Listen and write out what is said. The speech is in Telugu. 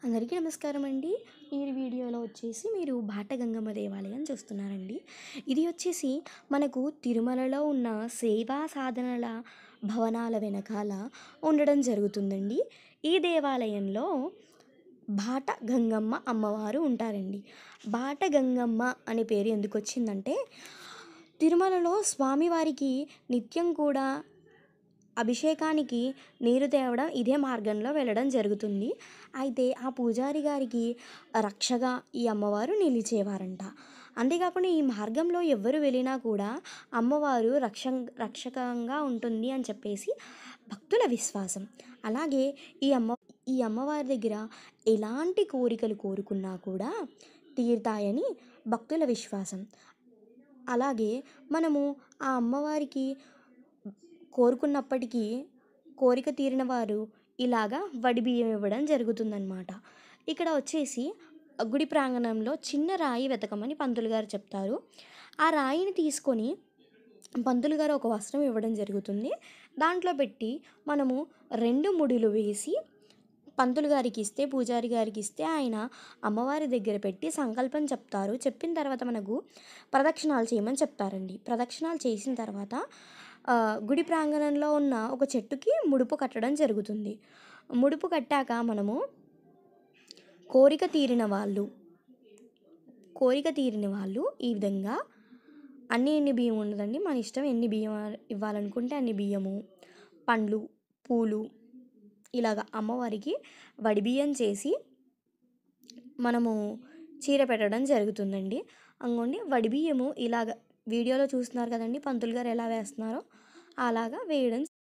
అందరికీ నమస్కారం అండి. ఈ వీడియోలో వచ్చేసి మీరు బాటగంగమ్మ దేవాలయం చూస్తున్నారండి. ఇది వచ్చేసి మనకు తిరుమలలో ఉన్న సేవా సాధనల భవనాల వెనకాల ఉండడం జరుగుతుందండి. ఈ దేవాలయంలో బాట గంగమ్మ అమ్మవారు ఉంటారండి. బాట గంగమ్మ అనే పేరు ఎందుకు వచ్చిందంటే తిరుమలలో స్వామివారికి నిత్యం కూడా అభిషేకానికి నీరు తేవడం ఇదే మార్గంలో వెళ్ళడం జరుగుతుంది. అయితే ఆ పూజారి గారికి రక్షగా ఈ అమ్మవారు నిలిచేవారంట. అంతేకాకుండా ఈ మార్గంలో ఎవ్వరు వెళ్ళినా కూడా అమ్మవారు రక్షకంగా ఉంటుంది అని చెప్పేసి భక్తుల విశ్వాసం. అలాగే ఈ అమ్మవారి దగ్గర ఎలాంటి కోరికలు కోరుకున్నా కూడా తీరుతాయని భక్తుల విశ్వాసం. అలాగే మనము ఆ అమ్మవారికి కోరుకున్నప్పటికీ కోరిక తీరిన వారు ఇలాగా వడి బియ్యం ఇవ్వడం జరుగుతుందన్నమాట. ఇక్కడ వచ్చేసి గుడి ప్రాంగణంలో చిన్న రాయి వెతకమని పంతులు గారు చెప్తారు. ఆ రాయిని తీసుకొని పంతులు గారు ఒక వస్త్రం ఇవ్వడం జరుగుతుంది. దాంట్లో పెట్టి మనము 2 ముడులు వేసి పంతులు గారికి ఇస్తే, పూజారి గారికి ఇస్తే ఆయన అమ్మవారి దగ్గర పెట్టి సంకల్పం చెప్తారు. చెప్పిన తర్వాత మనకు ప్రదక్షిణాలు చేయమని చెప్తారండి. ప్రదక్షిణాలు చేసిన తర్వాత గుడి ప్రాంగణంలో ఉన్న ఒక చెట్టుకి ముడుపు కట్టడం జరుగుతుంది. ముడుపు కట్టాక మనము కోరిక తీరిన వాళ్ళు ఈ విధంగా ఎన్ని బియ్యం ఉండదండి, మన ఇష్టం. ఎన్ని బియ్యం ఇవ్వాలనుకుంటే అన్ని బియ్యము, పండ్లు, పూలు ఇలాగ అమ్మవారికి వడి బియ్యం చేసి మనము చీర పెట్టడం జరుగుతుందండి. అంగోండి వడి బియ్యము ఇలాగ వీడియోలో చూస్తున్నారు కదండి పంతులు గారు ఎలా వేస్తున్నారో అలాగా వేయడం